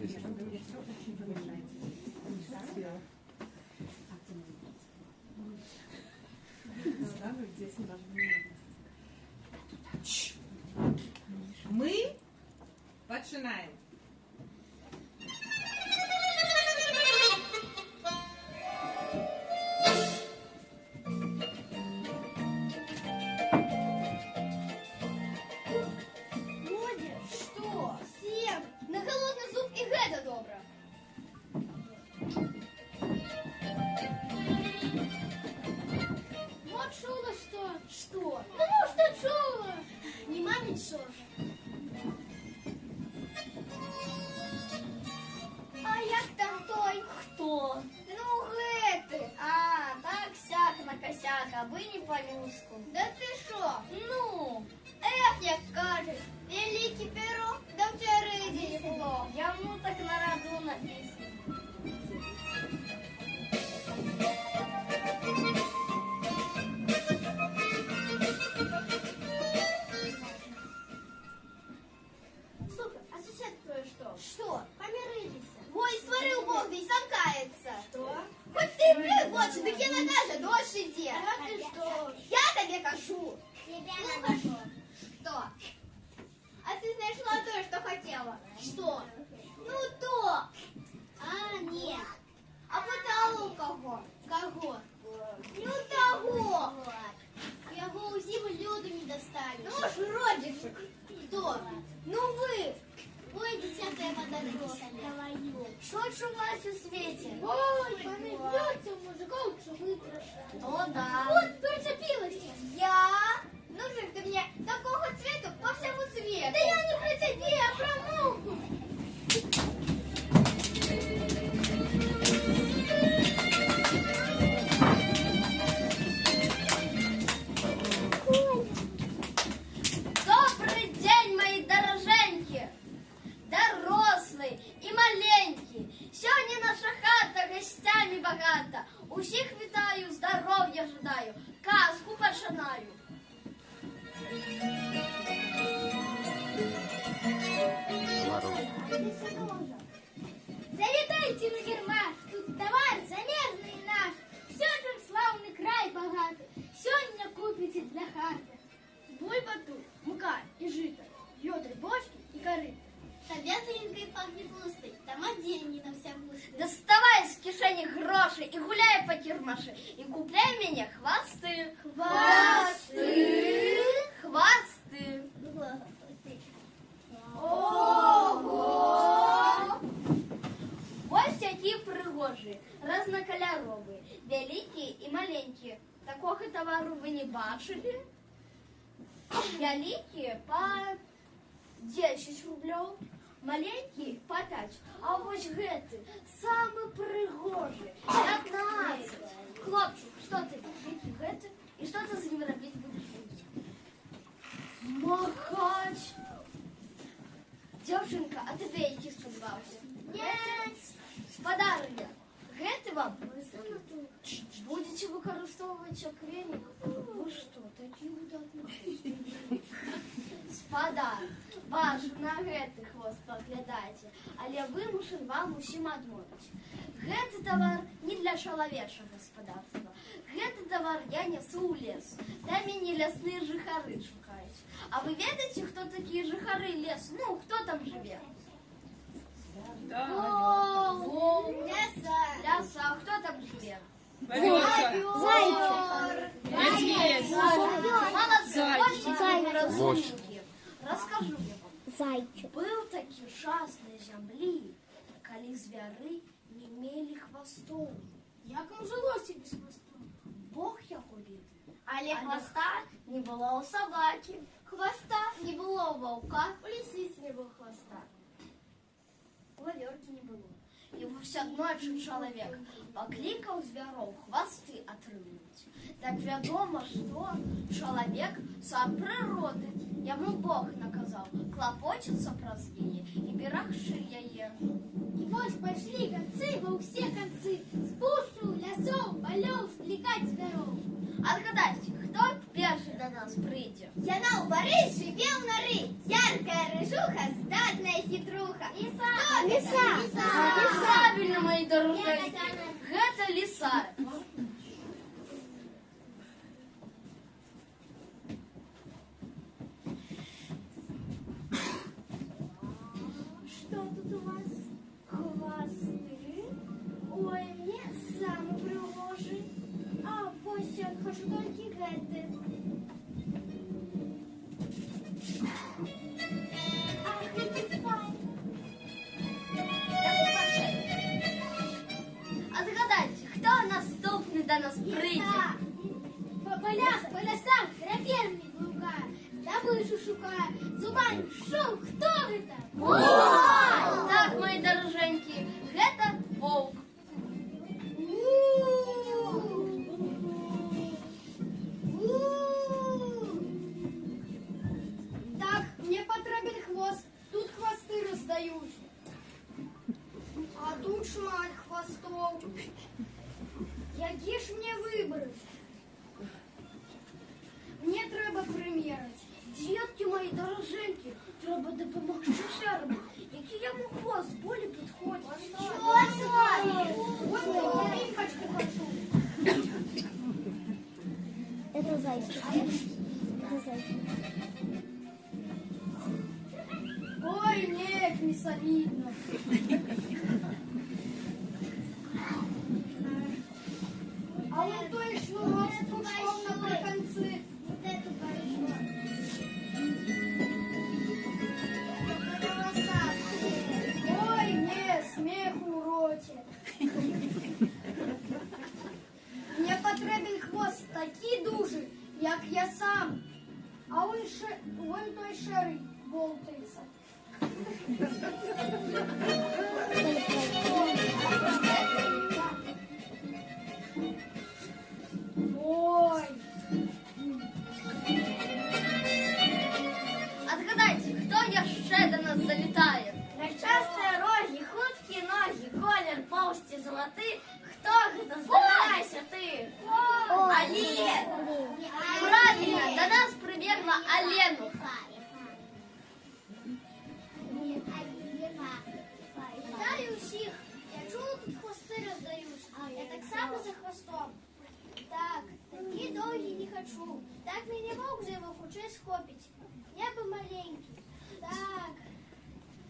Вы мне все очень помешаете. Сразу здесь не должны быть. Ми починаємо. Бодя, что? Всем на голодный зуб и гэта добра. Вот чула, что? Что? Ну, что чула? Не мамить, что же? А як там той? Хто? Ну, гэты. А, так сяк накосяк, аби не по-людську. Да ти що? Ну, як кажеш, великий пирог, да в тебе риді не було. Йому так на роду написано. Слухай, а сосед твой что? Что? Помирились. Ой, сварил Бог, да и сам кается. Что? Хоть ты плюй в очи, так я накажу, дождь иди. А ты что? Я тебе кажу. Тебе накажу. Что? А ты нашла то, что хотела? Что? Ну то. А, нет. А потолок кого? Кого? Ну того. Его у зимы лёду не достали. Ну ж родичек. Кто? Ну вы. Ой, 10-я водоросля. Что шумать у свете? Ой, понадётся у мужиков, что выкрашено. О, да. Вот, прицепилась. Я? Ну же ты мне такого цвета по всему свету. Да я не про тебя, а про муху. Добрый день, мои дороженькі, дорослі і маленькі. Сьогодні наша хата гостями багата. Усіх вітаю, здоров'я жадаю, казку починаю. Залетайте на Гермаш, тут товар замежный наш. Все же славный край богатый, сегодня купите для хаты. Бульба тут, мука и жито, ведра, бочки и корыто. Табятинкой пахнет лустой, там деньги на вся густы. Доставай из кишени гроши и гуляй по кирмаше, и купляй мне хвосты. Хвосты? Хвосты. Ого! Ось такі пригожі, разнокольорові, великі і маленькі. Такого товару ви не бачили? Великі по 10 рублів, маленькі по 5. А ось гэты самый пригожий, 15. Хлопчик, что ты? Гэты? И что ты за ним робить будешь? Махать. Девчонка, а ты які сподівався? Нет. Спадарня, гэты вам будете використовувати як веник? Ви що, такі удатні? Спадар, ваш на гэты хвост поглядаете, але вымушен вам усім адмовіць. Гэты товар не для чалавечага гаспадарства. Гэты товар я несу ў лес. Там мяне лясныя жыхары шукаюць. А вы ведаеце, хто такія жыхары лесу? Ну, хто там жыве? Вол, ляса. А кто там живет? Зайчик. Медведь. Молодцы, Лось. Расскажу я вам. Зайчик. Был такі час на зямлі, калі звяры не мелі хвастоў. Як ім жылося без хвасту? Бог яго ведае. Але хваста не было ў сабакі. Хваста не было ў ваўка, у лісіцы не было хваста. Вавёркі не было. І вось аднойчы чалавек паклікаў звяроў хвасты атрымліваць. Так вядома, што чалавек сам прыроды. Яму Бог наказаў клапоціцца праз яе і берагчы яе. І вось пайшлі канцы ва ўсе канцы, з пушчаў, лясоў, палёў склікаць звяроў. Адгадайце, хто першы да нас прыйдзе? Яна ў Борис живе у норы. Яркая рыжуха, статная хитруха. Лиса. Правильно, мои дорогие. Это лиса. Что тут у вас? Хвосты? Ой, мне самый пригожий. А ось я хочу тільки гети. Ах, який файн. Отгадайте, хто наступний до нас прийде? По полях, по лесам, тропинами блукая, добычу шукая, зубами шел, кто это? Так, мої дороженькі, це вовк. Так, мне потребен хвост. Тут хвосты раздают. А тут шмаль хвостов. Які ж мне вибрати? Мне треба примірити. Дітки мої дороженькі, треба допомогти шербу. Який йому хвост болі підходить. Вот я пимпочку хочу. Это зайчик. Это зайчик. Ой, нет, не солидно. А вот той шнурок с пушком на конце. Вот это большое. Ой, не, смех у роте. Мне потребен хвост такий дужий, як я сам. А вон той шарик болтається. Ой, Отгадайте, хто ще до нас завітає? Начастые роги, худкі ноги, колір повсті золотий. Хто это? Здогадайся ти. Олен! Правильно, до нас прибігла Оленуха. Вітаю усіх. Я чула, тут хвости роздають. Я так само за хвостом. Так, такі довгі не хочу. Так мене вовк за його хоче схопить. Небо маленьке. Так,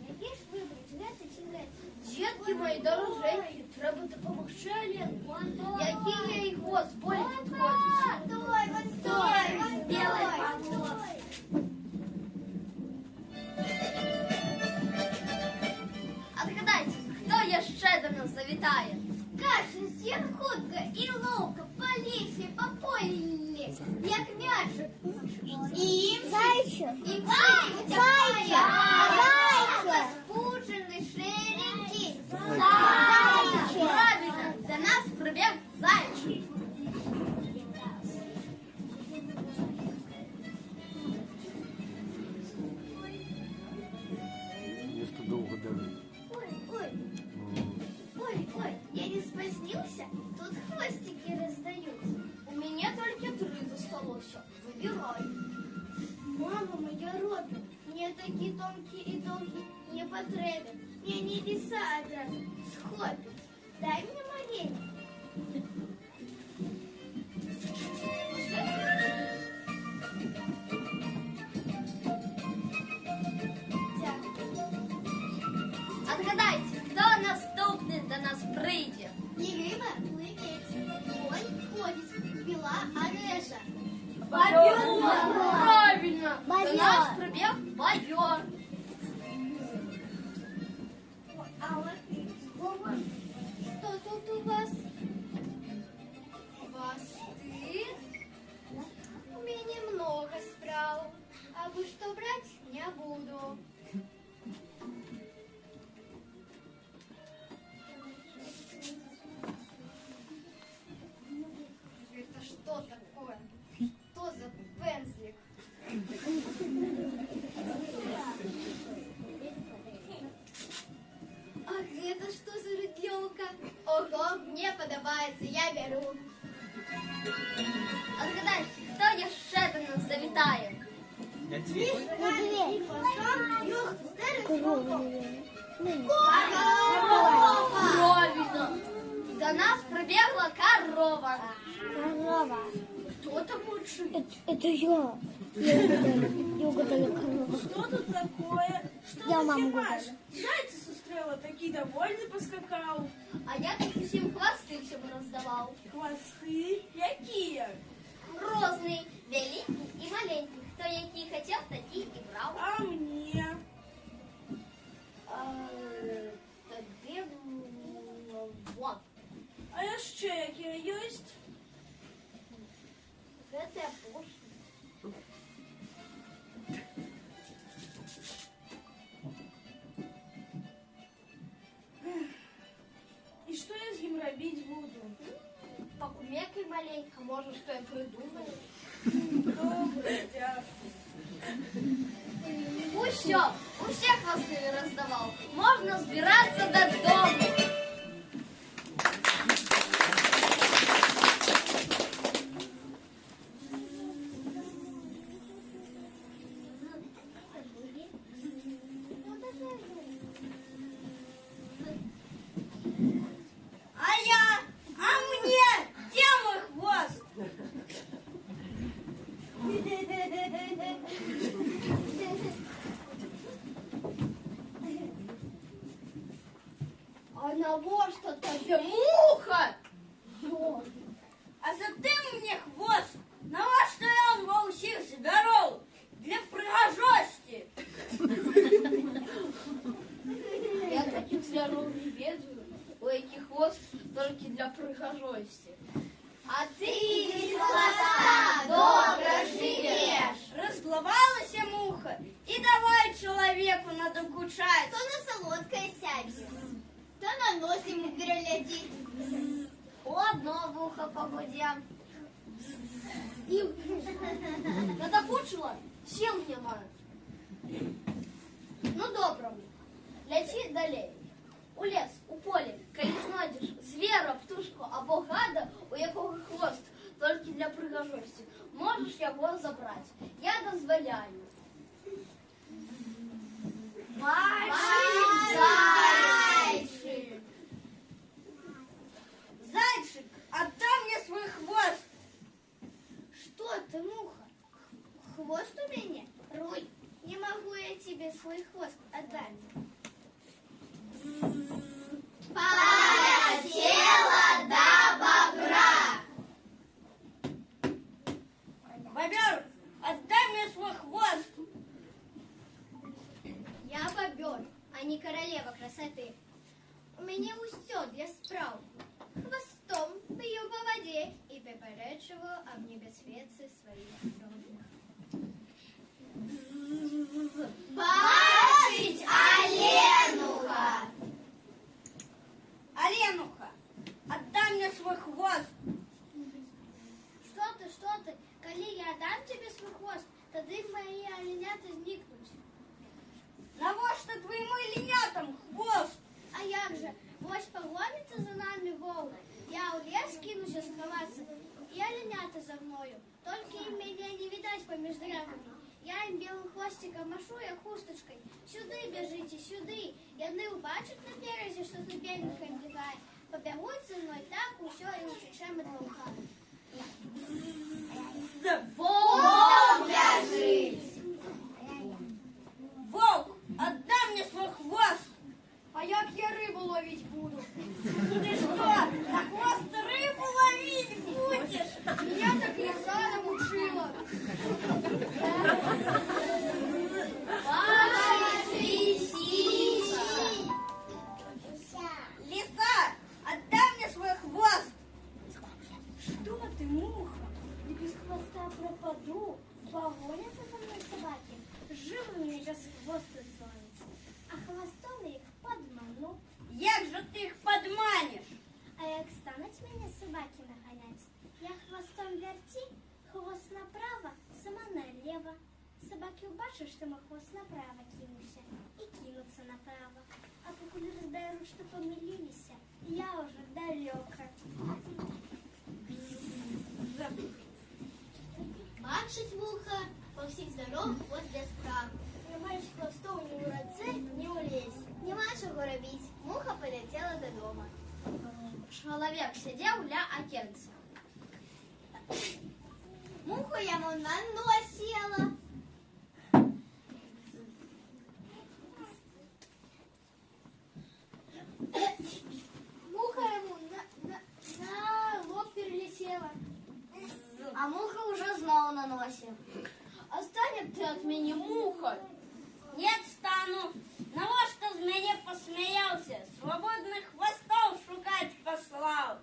які ж вибрати, гети чи гети? Дітки мої дороженькі, треба допомогти Олену. Який їй хвост болі підходить. Стой, вот стой, вот Белый стой, полос. стой. Отгадайте, хто ще до нас завітає? Каша, сір хутка і ловка по лісі, по полі, як м'ячик. І Зайчик. і зайчик. Спужений, ширенький. Зайчик! Правильно, до нас прибіг зайчик. Місто довго дивить. Ой, я не спозднился? Тут хвостики раздают. У мене тільки 3 зосталося. Вибирай. Мама моя родная, мне такие тонкие и долгие не потребен. Мне не лиса одразу схопит. Дай мне маленький. Отгадайте, хто наступний до нас прийде? Не рыба, плывет. Конь ходит, пила орежа. Бобер! Правильно! До Бобер. нас прибіг бобер. А вот Вова, что тут у вас? Хвосты? У меня много справ, а вы что брать не буду. Это что такое? Что за пензлик? А это что за рыдлёвка? Ого, мне подобается, я беру. Отгадайте, хто ще до нас завітає? Медведь. Корова, наверное. Правильно. До нас пробегла корова. Корова. Кто там лучше? Это я. Я угадала корову. Что тут такое? Что Я ты маму киваешь? угадала. Зайцы сустрела, такие довольный поскакал. А я тут всем хвосты всем раздавал. Хвосты? Какие? Розный, великий и маленький. Кто який хотел, такие и брал. А мне? Тобі вот. А jeszcze jakie есть? Это я пошлю. И что я с ним робить буду? Покумекай маленько, может, что я придумаю. Добре, дякую. У всех хвосты раздавал. Можно сбираться до дома. А мне? Где мой хвост? А навошта тебе муха? А затым мне хвост. Навошта я ва ўсіх збярол? Для прыгажосці. Я таких звяров не ведаю. У яких хвост только для прыгажости. А ты без хвоста добро живешь. Расплавалася муха і давай чалавеку надокучаць. Кто на солодкое сядет? Кто на нос ему перелетит? У одно в ухо погудя. И надокучила, сил нема. Ну, доброму, ляці далей. У лес, у поле, коли знайдеш звера, птушку або гада, у якого хвост тільки для пригожості, можеш його забрати. Я дозволяю. Зайчик! Зайчик, отдай мне свой хвост. Что ты, муха? Хвост у меня? Руй, не могу я тебе свой хвост отдать. Полетела до бобра. Бобер, отдай мне свой хвост. Я бобер, а не королева красоты. У меня усё для справ. Хвостом бью по воде и попередживаю об небесвеце своих родных. Бачить, Оленуха! Оленуха, отдай мне свой хвост. Что ты? Коли я дам тебе свой хвост, тогда мои оленята зникнут. Навошта твоему оленятам хвост? А як же? Вось погонится за нами волк. Я у лес кинуся сховаться, и оленята за мною. Только им меня не видать помеж драками. Я им белым хвостиком машу, я хусточкой. Сюды бежите, сюды. Яны убачат на березе, что тут беленькая бегает. Побегут за мной, так усё и утечем от волка. Волк бежит! Волк, отдай мне свой хвост! А як я рибу ловить буду? Ты что, на хвост рыбу ловить будешь? Меня так лиса научила. Лиса, отдай мне свой хвост! Что ты, муха? И без хвоста пропаду. Погонятся за мной собаки. Живо мне сейчас хвост останется. А хвостом я их подману. Як же ты их подманишь? А як стануть меня собаки нагонять, я хвостом верти, хвост направо, сама налево. Собаки убачат, что мой хвост направо кинулся, и кинутся направо. А покуда разберут, что помилились, я уже далеко. Бачить муха, по всіх здоров, хвост чалавек сядзеў ля акенца. Муха яму на нос села. Муха ему на лоб перелетела. А муха уже зноў на носе. Останет ты от меня мухой. Не отстану. Навошта з мяне посмяяўся, свободных хвостоў шукаць паслаў.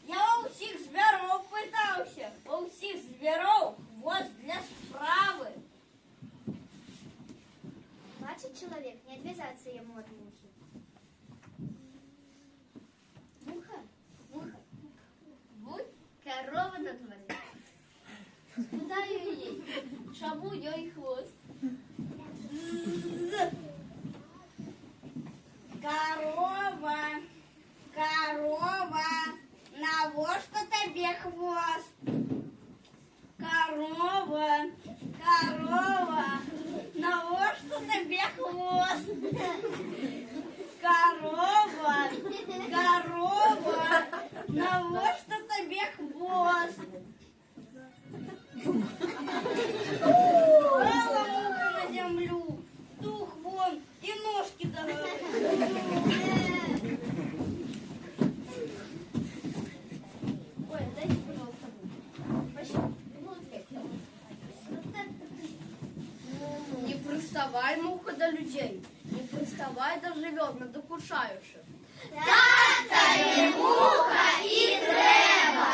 Я ва ўсіх звяроў пытаўся, ва ўсіх звяроў хвост для справы. Бачит человек, не отвязаться ему от мухи. Муха, муха, будь корова на дворе. Спытаю ей, чаму ёй хвост? Корова, корова, навошта табе хвост? Корова, корова, навошта табе хвост? Корова, корова, навошта табе хвост? Упала муха на землю, дух вон и ножки давай. Ой, дайте, пожалуйста, муху. Спасибо. Не приставай, муха, до людей. Не приставай до животных, докушающих. Так-то муха и треба.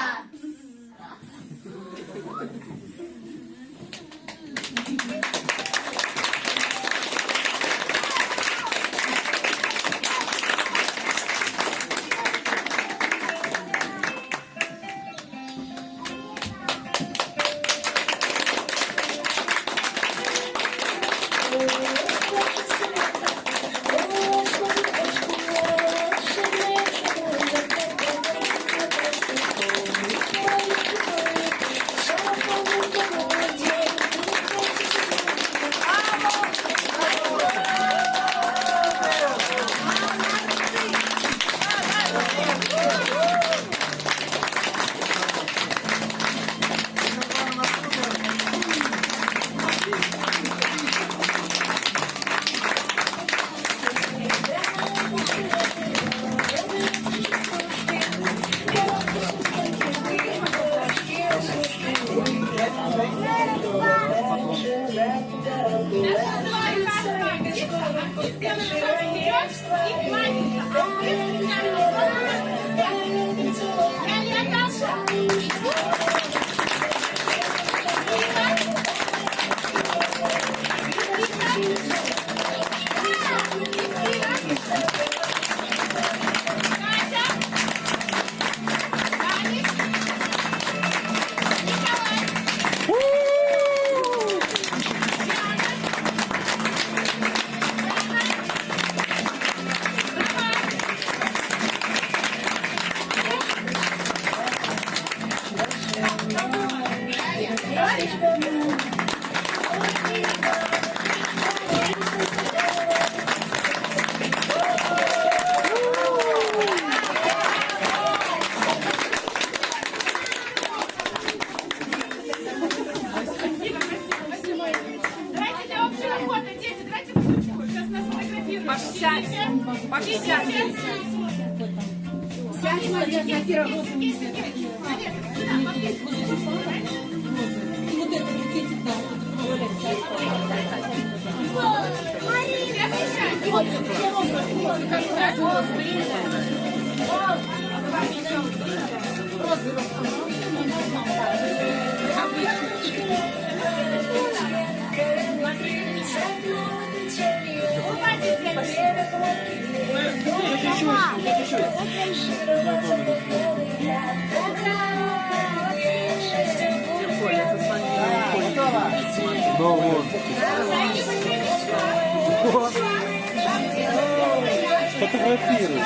Фотографируй.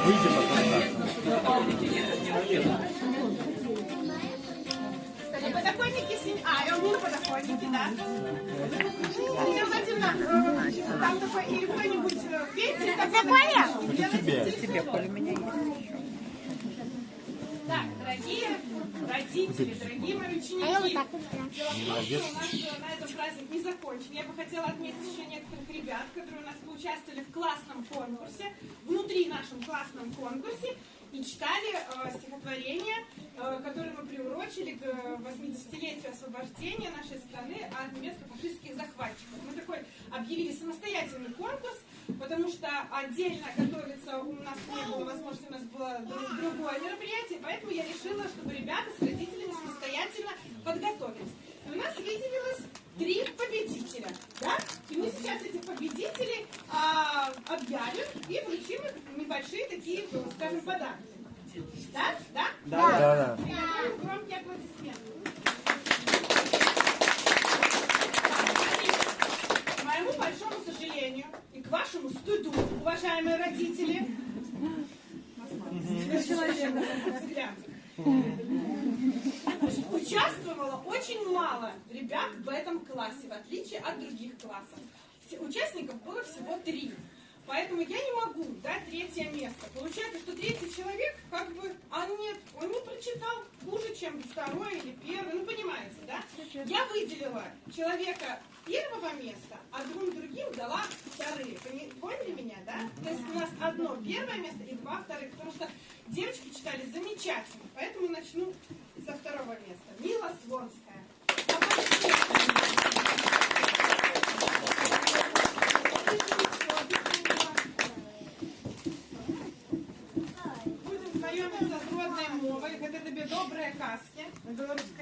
Выйди потом. Подоконники синие. А, и вон подоконники, да. Антонина Владимировна, там такой, или кто-нибудь видите? Это Поля? Это тебе. Тебе, Поля, у меня есть. Так, дорогие родители, дорогие мои ученики, дело в том, что у нас на этом праздник не закончен. Я бы хотела отметить еще некоторых ребят, которые у нас поучаствовали в классном конкурсе, внутри нашем классном конкурсе, и читали стихотворение, которое мы приурочили к 80-летию освобождения нашей страны от немецко-фашистских захватчиков. Мы такой объявили самостоятельный конкурс, потому что отдельно готовиться у нас не было возможности, у нас было другое мероприятие, поэтому я решила, чтобы ребята с родителями самостоятельно подготовились. И у нас выделилось 3 победителя, да? И мы сейчас этих победителей объявим и вручим им небольшие такие, скажем, подарки. Да? Да? Да. Громкие аплодисменты. К моему большому сожалению и к вашему стыду, уважаемые родители, участвовало очень мало ребят в этом классе, в отличие от других классов. Участников было всего 3. Поэтому я не могу дать 3-е место. Получается, что 3-й человек, как бы, нет, он не прочитал хуже, чем 2-й или 1-й. Ну, понимаете, да? Я выделила человека 1-го места, а 2 другим дала 2-е. Поняли меня, да? То есть у нас одно 1-е место и 2 2-х, потому что девочки читали замечательно. Поэтому начну со 2-го места. Мила Слонская. Будем знайомиться з родною мовою. Гэта табе добрыя казкі на беларускай